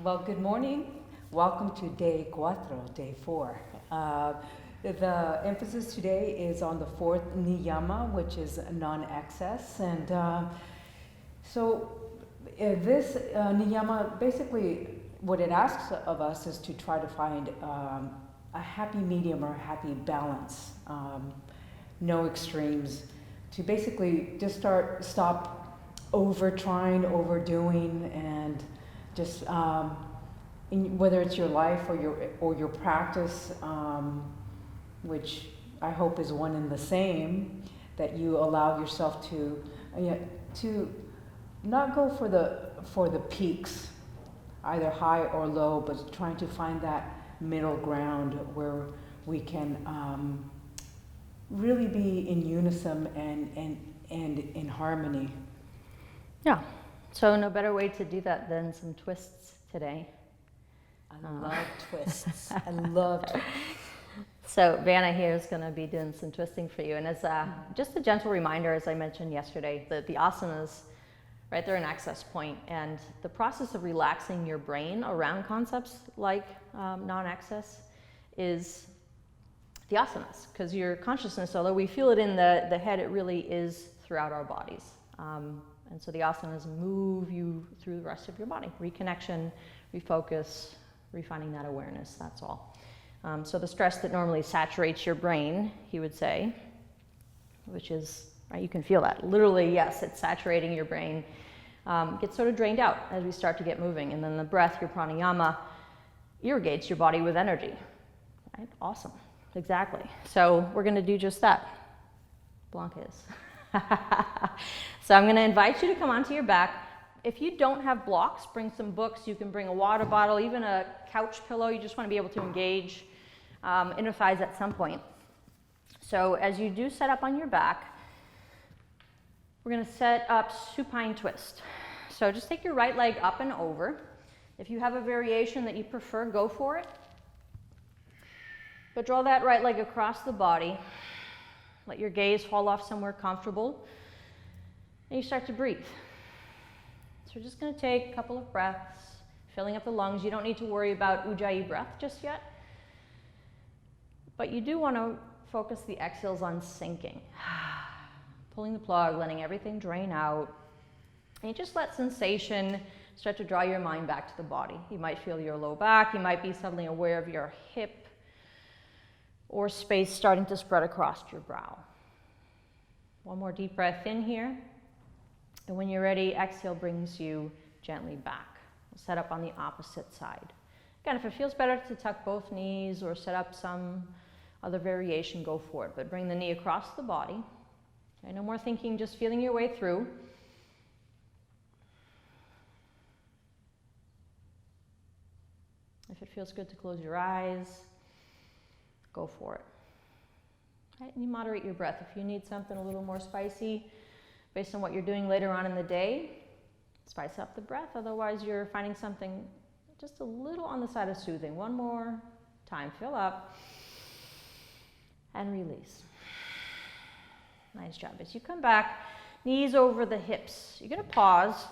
Well, good morning. Welcome to day cuatro, day 4. The emphasis today is on the fourth niyama, which is non-excess. And this niyama, basically what it asks of us is to try to find a happy medium or a happy balance, no extremes, to basically just stop over trying, overdoing, and just whether it's your life or your practice, which I hope is one and the same, that you allow yourself to not go for the peaks, either high or low, but trying to find that middle ground where we can really be in unison and in harmony. Yeah, so no better way to do that than some twists today. I love twists. I love twists. So Vanna here is going to be doing some twisting for you. And as just a gentle reminder, as I mentioned yesterday, the asanas, right, they're an access point. And the process of relaxing your brain around concepts like non-access is the asanas. Because your consciousness, although we feel it in the head, it really is throughout our bodies. And so the asanas move you through the rest of your body. Reconnection, refocus, refining that awareness, that's all. So the stress that normally saturates your brain, he would say, which is, right, you can feel that. Literally, yes, it's saturating your brain. Gets sort of drained out as we start to get moving. And then the breath, your pranayama, irrigates your body with energy. Right? Awesome. Exactly. So we're going to do just that. Blanca is. So I'm going to invite you to come onto your back. If you don't have blocks, bring some books. You can bring a water bottle, even a couch pillow. You just want to be able to engage inner thighs at some point. So as you do set up on your back, we're going to set up supine twist. So just take your right leg up and over. If you have a variation that you prefer, go for it. But draw that right leg across the body. Let your gaze fall off somewhere comfortable. And you start to breathe. So we're just going to take a couple of breaths, filling up the lungs. You don't need to worry about ujjayi breath just yet. But you do want to focus the exhales on sinking. Pulling the plug, letting everything drain out. And you just let sensation start to draw your mind back to the body. You might feel your low back. You might be suddenly aware of your hip or space starting to spread across your brow. One more deep breath in here. And when you're ready, exhale brings you gently back. We'll set up on the opposite side. Again, if it feels better to tuck both knees or set up some other variation, go for it. But bring the knee across the body. Okay, no more thinking, just feeling your way through. If it feels good to close your eyes, go for it. Right, and you moderate your breath. If you need something a little more spicy, based on what you're doing later on in the day, spice up the breath. Otherwise, you're finding something just a little on the side of soothing. One more time. Fill up and release. Nice job. As you come back, knees over the hips. You're going to pause.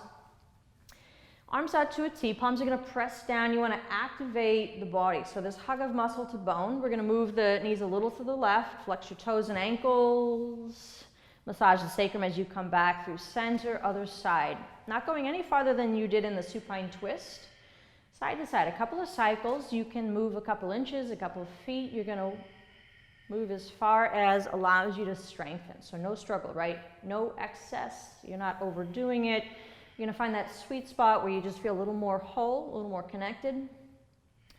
Arms out to a T. Palms are going to press down. You want to activate the body. So this hug of muscle to bone. We're going to move the knees a little to the left. Flex your toes and ankles. Massage the sacrum as you come back through center, other side. Not going any farther than you did in the supine twist. Side to side, a couple of cycles. You can move a couple inches, a couple of feet. You're going to move as far as allows you to strengthen. So no struggle, right? No excess. You're not overdoing it. You're going to find that sweet spot where you just feel a little more whole, a little more connected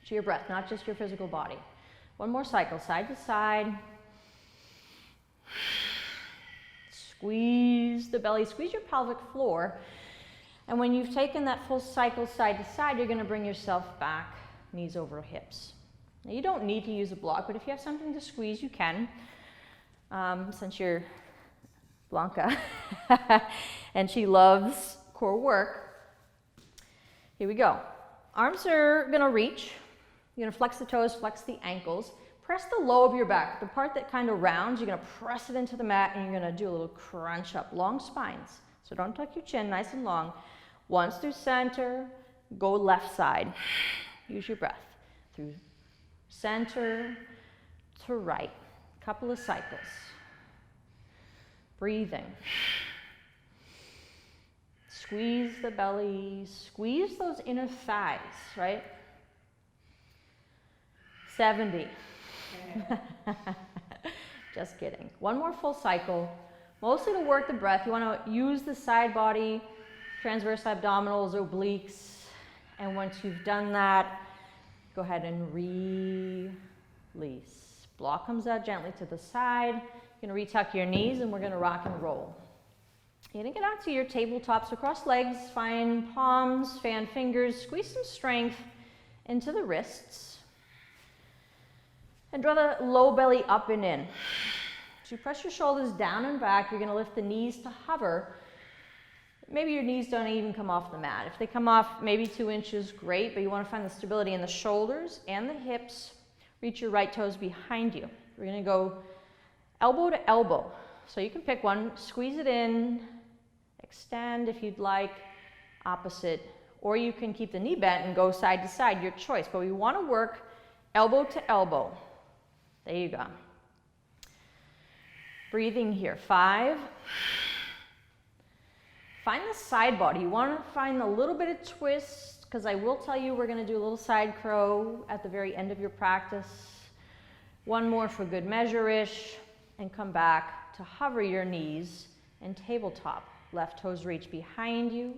to your breath, not just your physical body. One more cycle, side to side. Squeeze the belly, squeeze your pelvic floor. And when you've taken that full cycle side to side, you're going to bring yourself back, knees over hips. Now you don't need to use a block, but if you have something to squeeze, you can. Since you're Blanca and she loves core work. Here we go. Arms are going to reach. You're going to flex the toes, flex the ankles. Press the low of your back, the part that kind of rounds. You're going to press it into the mat and you're going to do a little crunch up. Long spines. So don't tuck your chin, nice and long. Once through center, Go left side. Use your breath through center to right. Couple of cycles. Breathing. Squeeze the belly, squeeze those inner thighs, right? 70. Just kidding. One more full cycle. Mostly to work the breath. You want to use the side body, transverse abdominals, obliques. And once you've done that, go ahead and release. Block comes out gently to the side. You're going to retuck your knees and we're going to rock and roll. You're going to get out to your tabletops, so cross legs, find palms, fan fingers, squeeze some strength into the wrists. And draw the low belly up and in. So you press your shoulders down and back. You're going to lift the knees to hover. Maybe your knees don't even come off the mat. If they come off maybe 2 inches, great, but you want to find the stability in the shoulders and the hips. Reach your right toes behind you. We're going to go elbow to elbow. So you can pick one, squeeze it in, extend if you'd like, opposite, or you can keep the knee bent and go side to side, your choice. But we want to work elbow to elbow. There you go. Breathing here, 5. Find the side body. You want to find a little bit of twist, because I will tell you we're going to do a little side crow at the very end of your practice. One more for good measure-ish, and come back to hover your knees and tabletop. Left toes reach behind you.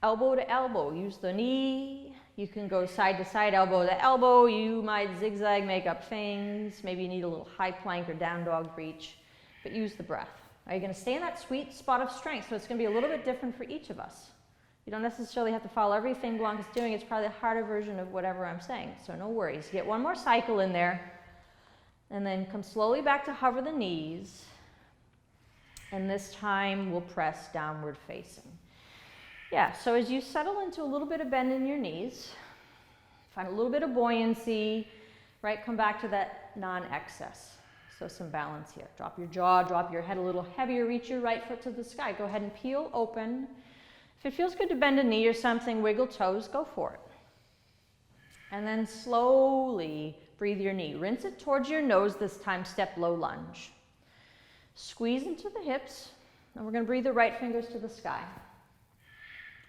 Elbow to elbow. Use the knee. You can go side to side, elbow to elbow. You might zigzag, make up things. Maybe you need a little high plank or down dog reach, but use the breath. Are you going to stay in that sweet spot of strength? So it's going to be a little bit different for each of us. You don't necessarily have to follow everything Blanca's doing. It's probably a harder version of whatever I'm saying, so no worries. Get one more cycle in there, and then come slowly back to hover the knees, and this time we'll press downward facing. Yeah, so as you settle into a little bit of bend in your knees, find a little bit of buoyancy, right? Come back to that non-excess. So some balance here. Drop your jaw, drop your head a little heavier, reach your right foot to the sky. Go ahead and peel open. If it feels good to bend a knee or something, wiggle toes, go for it. And then slowly breathe your knee. Rinse it towards your nose this time, step low lunge. Squeeze into the hips, and we're going to breathe the right fingers to the sky.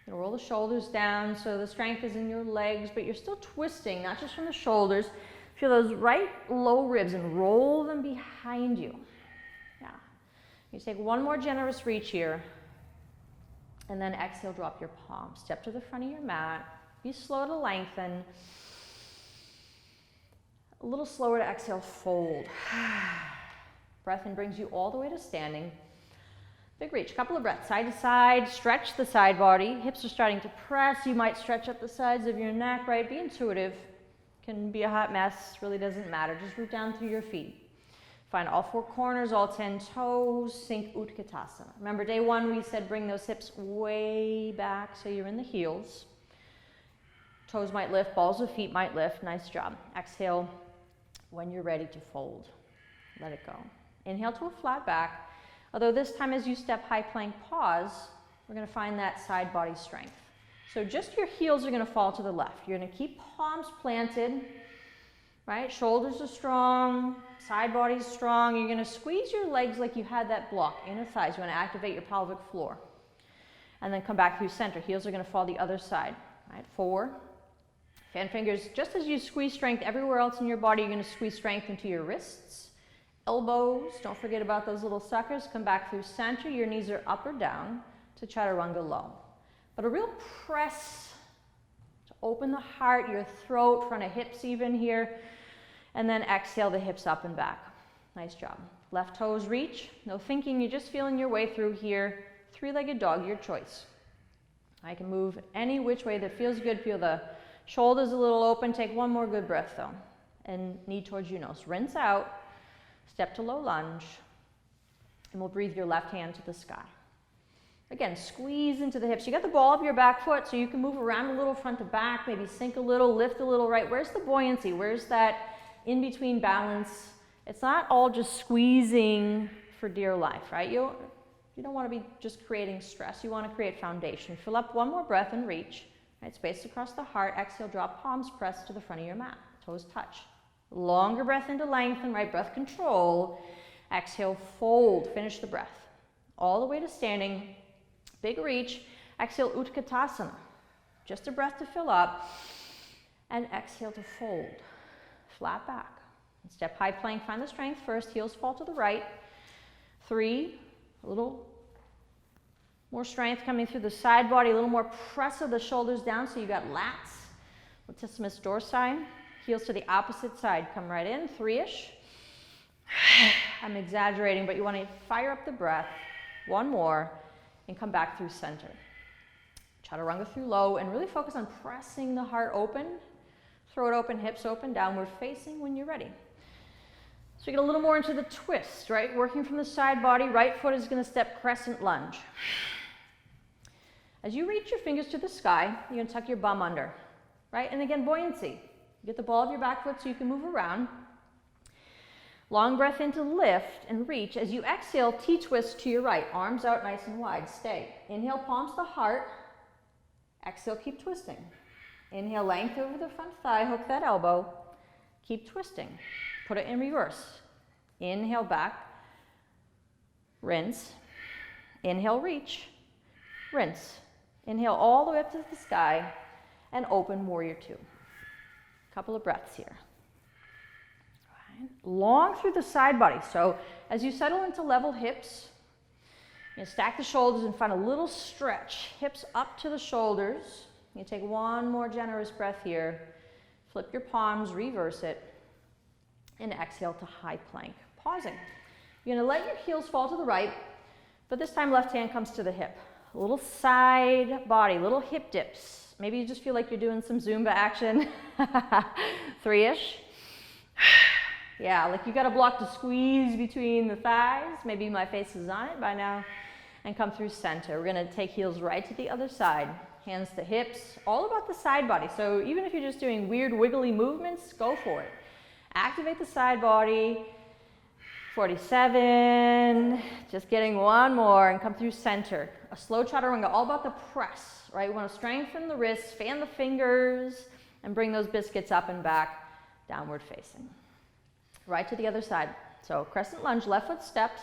You're going to roll the shoulders down so the strength is in your legs, but you're still twisting, not just from the shoulders. Feel those right low ribs and roll them behind you. Yeah. You take one more generous reach here, and then exhale, drop your palms. Step to the front of your mat. Be slow to lengthen. A little slower to exhale, fold. Breath in brings you all the way to standing. Big reach, couple of breaths, side to side, stretch the side body. Hips are starting to press. You might stretch up the sides of your neck, right? Be intuitive. Can be a hot mess, really doesn't matter. Just root down through your feet. Find all 4 corners, all 10 toes, sink Utkatasana. Remember day 1 we said bring those hips way back so you're in the heels. Toes might lift, balls of feet might lift. Nice job. Exhale when you're ready to fold. Let it go. Inhale to a flat back. Although this time as you step high plank, pause, we're going to find that side body strength. So just your heels are going to fall to the left. You're going to keep palms planted, right? Shoulders are strong, side body's strong. You're going to squeeze your legs like you had that block, inner thighs. You want to activate your pelvic floor. And then come back through center. Heels are going to fall the other side, right? 4. Fan fingers, just as you squeeze strength everywhere else in your body, you're going to squeeze strength into your wrists, elbows. Don't forget about those little suckers. Come back through center. Your knees are up or down to chaturanga low. But a real press to open the heart, your throat, front of hips even here. And then exhale the hips up and back. Nice job. Left toes reach. No thinking, you're just feeling your way through here. 3-legged dog, your choice. I can move any which way that feels good. Feel the shoulders a little open. Take one more good breath though. And knee towards your nose. Rinse out. Step to low lunge. And we'll breathe your left hand to the sky. Again, squeeze into the hips. You got the ball of your back foot, so you can move around a little front to back, maybe sink a little, lift a little, right? Where's the buoyancy? Where's that in-between balance? It's not all just squeezing for dear life, right? You don't want to be just creating stress. You want to create foundation. Fill up one more breath and reach. Right, space across the heart. Exhale, drop palms, press to the front of your mat. Toes touch. Longer breath into lengthen, right? Breath control. Exhale, fold. Finish the breath. All the way to standing. Big reach. Exhale, Utkatasana. Just a breath to fill up. And exhale to fold. Flat back. Step high plank. Find the strength first. Heels fall to the right. 3. A little more strength coming through the side body. A little more press of the shoulders down so you got lats. Latissimus dorsi. Heels to the opposite side. Come right in. 3-ish. I'm exaggerating, but you want to fire up the breath. 1 more. And come back through center. Chaturanga through low. And really focus on pressing the heart open. Throat open, hips open, downward facing when you're ready. So you get a little more into the twist, right? Working from the side body. Right foot is going to step crescent lunge. As you reach your fingers to the sky, you're going to tuck your bum under, right? And again, buoyancy. Get the ball of your back foot so you can move around. Long breath in to lift and reach. As you exhale, T-twist to your right. Arms out nice and wide. Stay. Inhale, palms to heart. Exhale, keep twisting. Inhale, length over the front thigh. Hook that elbow. Keep twisting. Put it in reverse. Inhale, back. Rinse. Inhale, reach. Rinse. Inhale all the way up to the sky and open warrior 2. Couple of breaths here. Right. Long through the side body. So as you settle into level hips, you stack the shoulders and find a little stretch. Hips up to the shoulders. You take 1 more generous breath here. Flip your palms, reverse it, and exhale to high plank. Pausing. You're going to let your heels fall to the right, but this time left hand comes to the hip. A little side body, little hip dips. Maybe you just feel like you're doing some Zumba action. 3-ish. Yeah, like you got a block to squeeze between the thighs. Maybe my face is on it by now. And come through center. We're going to take heels right to the other side. Hands to hips. All about the side body. So even if you're just doing weird wiggly movements, go for it. Activate the side body. 47. Just getting 1 more and come through center. A slow chaturanga, all about the press, right? We want to strengthen the wrists, fan the fingers, and bring those biscuits up and back, downward facing. Right to the other side. So crescent lunge, left foot steps.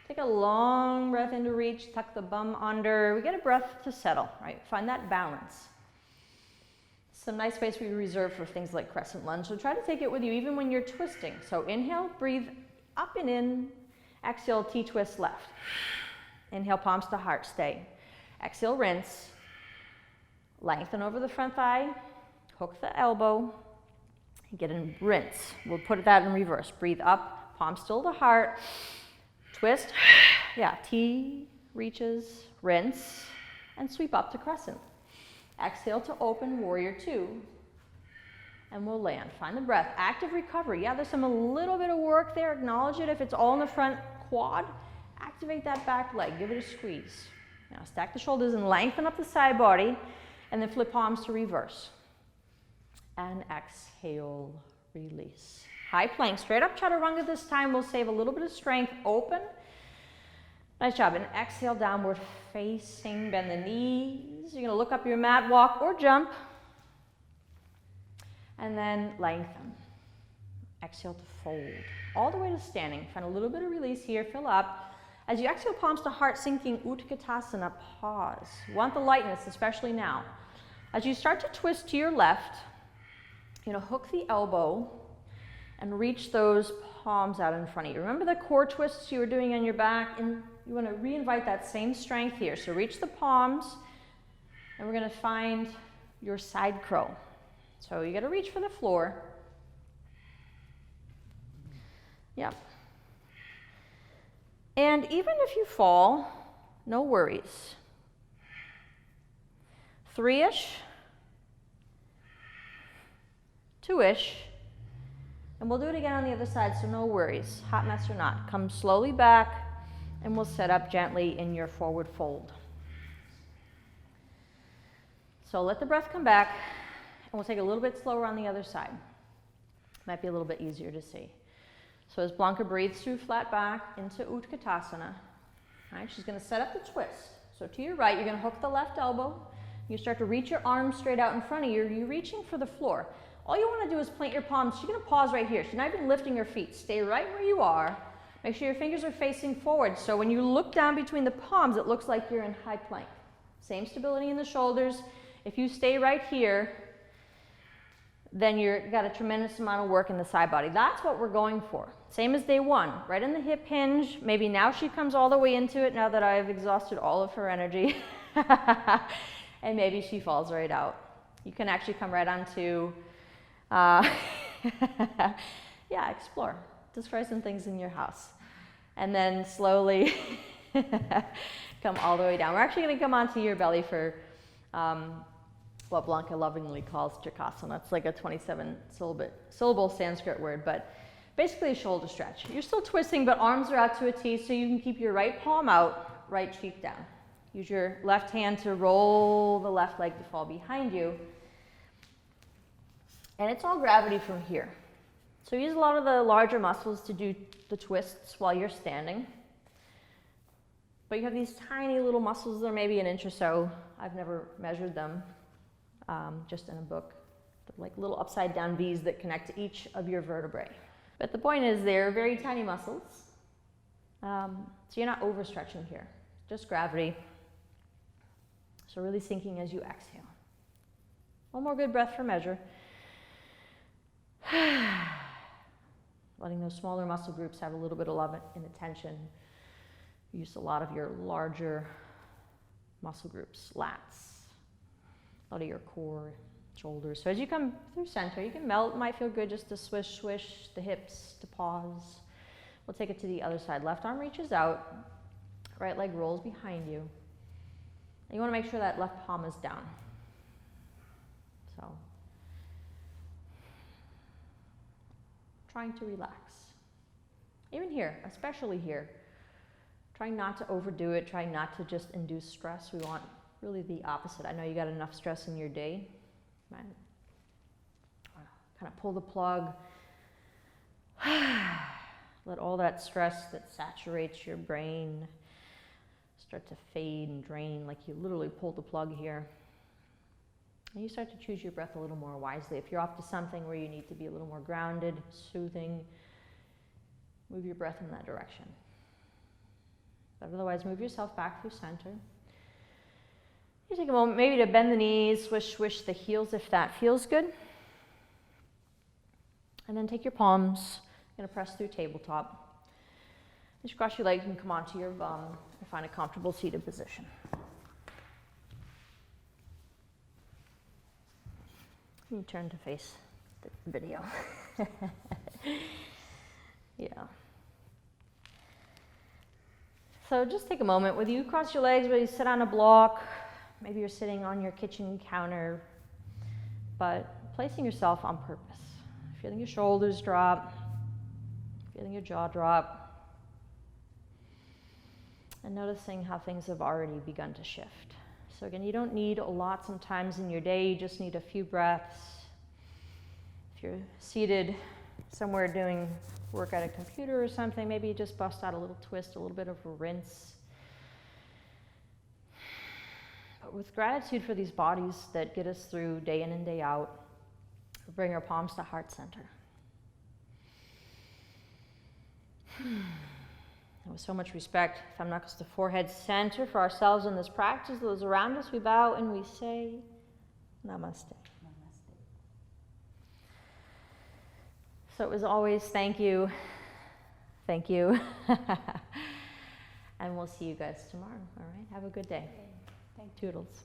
Take a long breath into reach, tuck the bum under. We get a breath to settle, right? Find that balance. Some nice space we reserve for things like crescent lunge. So try to take it with you even when you're twisting. So inhale, breathe up and in. Exhale, T-twist left. Inhale, palms to heart, stay. Exhale, rinse. Lengthen over the front thigh. Hook the elbow. Get in rinse. We'll put that in reverse. Breathe up, palms still to heart. Twist. Yeah, T reaches, rinse, and sweep up to crescent. Exhale to open, warrior 2. And we'll land. Find the breath. Active recovery. Yeah, there's a little bit of work there. Acknowledge it. If it's all in the front quad, activate that back leg. Give it a squeeze. Now stack the shoulders and lengthen up the side body, and then flip palms to reverse. And exhale, release. High plank, straight up chaturanga this time. We'll save a little bit of strength. Open. Nice job. And exhale, downward facing. Bend the knees. You're going to look up your mat, walk or jump. And then lengthen. Exhale to fold. All the way to standing. Find a little bit of release here. Fill up. As you exhale, palms to heart, sinking Utkatasana. Pause. Want the lightness, especially now. As you start to twist to your left, you're going to hook the elbow and reach those palms out in front of you. Remember the core twists you were doing on your back? And you want to reinvite that same strength here. So reach the palms, and we're going to find your side crow. So you got to reach for the floor. Yep. And even if you fall, no worries. 3-ish. 2-ish. And we'll do it again on the other side, so no worries. Hot mess or not. Come slowly back, and we'll set up gently in your forward fold. So let the breath come back, and we'll take it a little bit slower on the other side. Might be a little bit easier to see. So as Blanca breathes through flat back into Utkatasana, right, she's going to set up the twist. So to your right, you're going to hook the left elbow, You start to reach your arms straight out in front of you. You're reaching for the floor. All you want to do is plant your palms. She's going to pause right here. She's not even lifting her feet. Stay right where you are. Make sure your fingers are facing forward. So when you look down between the palms, it looks like you're in high plank. Same stability in the shoulders. If you stay right here, then you've got a tremendous amount of work in the side body. That's what we're going for. Same as day one, right in the hip hinge. Maybe now she comes all the way into it now that I've exhausted all of her energy. And maybe she falls right out. You can actually come right onto, yeah, explore. Just try some things in your house. And then slowly come all the way down. We're actually going to come onto your belly for what Blanca lovingly calls Trikonasana. It's like a 27-syllable Sanskrit word, but basically a shoulder stretch. You're still twisting, but arms are out to a T, so you can keep your right palm out, right cheek down. Use your left hand to roll the left leg to fall behind you. And it's all gravity from here. So use a lot of the larger muscles to do the twists while you're standing. But you have these tiny little muscles, they're maybe an inch or so. I've never measured them, just in a book. They're like little upside down V's that connect to each of your vertebrae. But the point is they're very tiny muscles. So you're not overstretching here, just gravity. So really sinking as you exhale. One more good breath for measure. Letting those smaller muscle groups have a little bit of love and attention. Use a lot of your larger muscle groups, lats, a lot of your core, shoulders. So as you come through center, you can melt. It might feel good just to swish, swish the hips, to pause. We'll take it to the other side. Left arm reaches out, right leg rolls behind you. And you want to make sure that left palm is down. So, trying to relax. Even here, especially here. Trying not to overdo it, trying not to just induce stress. We want really the opposite. I know you got enough stress in your day. Right? Kind of pull the plug. Let all that stress that saturates your brain start to fade and drain, like you literally pulled the plug here. And you start to choose your breath a little more wisely. If you're off to something where you need to be a little more grounded, soothing, move your breath in that direction. But otherwise, move yourself back through center. You take a moment maybe to bend the knees, swish, swish the heels if that feels good. And then take your palms, you're gonna press through tabletop. Just cross your legs and come onto your bum and find a comfortable seated position. You turn to face the video. Yeah. So just take a moment. Whether you cross your legs, whether you sit on a block, maybe you're sitting on your kitchen counter, but placing yourself on purpose. Feeling your shoulders drop, feeling your jaw drop, and noticing how things have already begun to shift. So again, you don't need a lot sometimes in your day, you just need a few breaths. If you're seated somewhere doing work at a computer or something, maybe you just bust out a little twist, a little bit of a rinse. But with gratitude for these bodies that get us through day in and day out, we bring our palms to heart center. And with so much respect, thumb knuckles to forehead center for ourselves in this practice. Those around us, we bow and we say, Namaste. Namaste. So as always, thank you. Thank you. And we'll see you guys tomorrow. All right, have a good day. Thank you. Toodles.